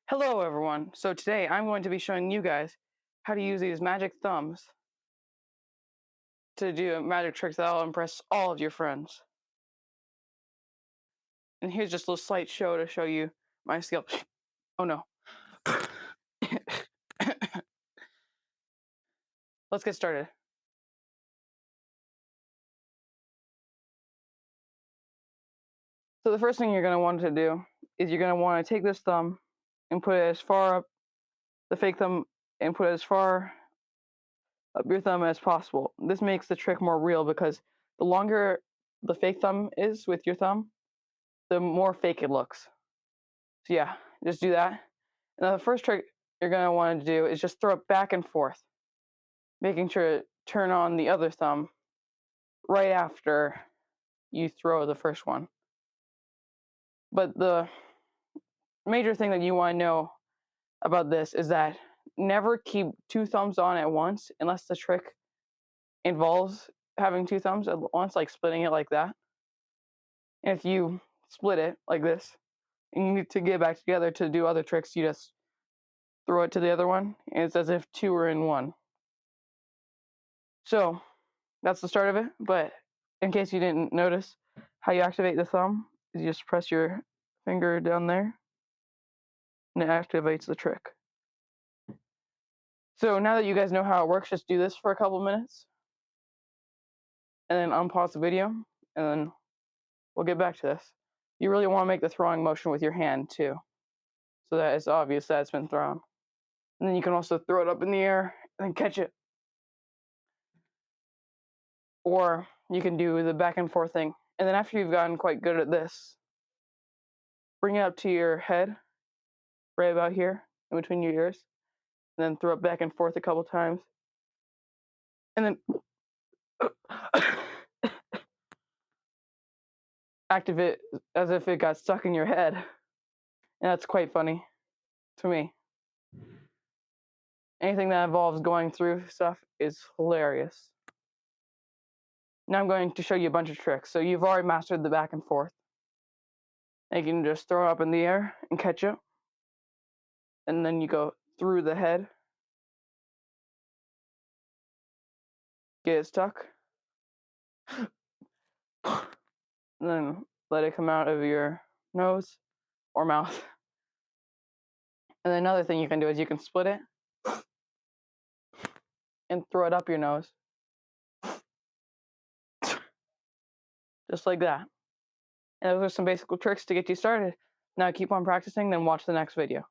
Hello everyone. So today I'm going to be showing you guys how to use these magic thumbs to do a magic trick that will impress all of your friends. And here's just a little slight show to show you my skill. Oh no. Let's get started. So the first thing you're going to want to do is you're going to want to take this thumb and put it as far up the fake thumb and put it as far up your thumb as possible. This makes the trick more real because the longer the fake thumb is with your thumb, the more fake it looks. So yeah, just do that. Now the first trick you're going to want to do is just throw it back and forth, making sure to turn on the other thumb right after you throw the first one. But the major thing that you want to know about this is that never keep two thumbs on at once unless the trick involves having two thumbs at once, like splitting it like that. And if you split it like this and you need to get back together to do other tricks, you just throw it to the other one, and it's as if two are in one. So that's the start of it, but in case you didn't notice, how you activate the thumb is you just press your finger down there, and it activates the trick. So now that you guys know how it works, just do this for a couple minutes, and then unpause the video, and then we'll get back to this. You really want to make the throwing motion with your hand, too, so that it's obvious that it's been thrown. And then you can also throw it up in the air, and then catch it. Or you can do the back and forth thing. And then after you've gotten quite good at this, bring it up to your head, right about here, in between your ears, and then throw it back and forth a couple times. And then activate it as if it got stuck in your head. And that's quite funny to me. Anything that involves going through stuff is hilarious. Now I'm going to show you a bunch of tricks. So you've already mastered the back and forth. And you can just throw it up in the air and catch it. And then you go through the head. Get it stuck. And then let it come out of your nose or mouth. And then another thing you can do is you can split it and throw it up your nose. Just like that. And those are some basic tricks to get you started. Now keep on practicing, then watch the next video.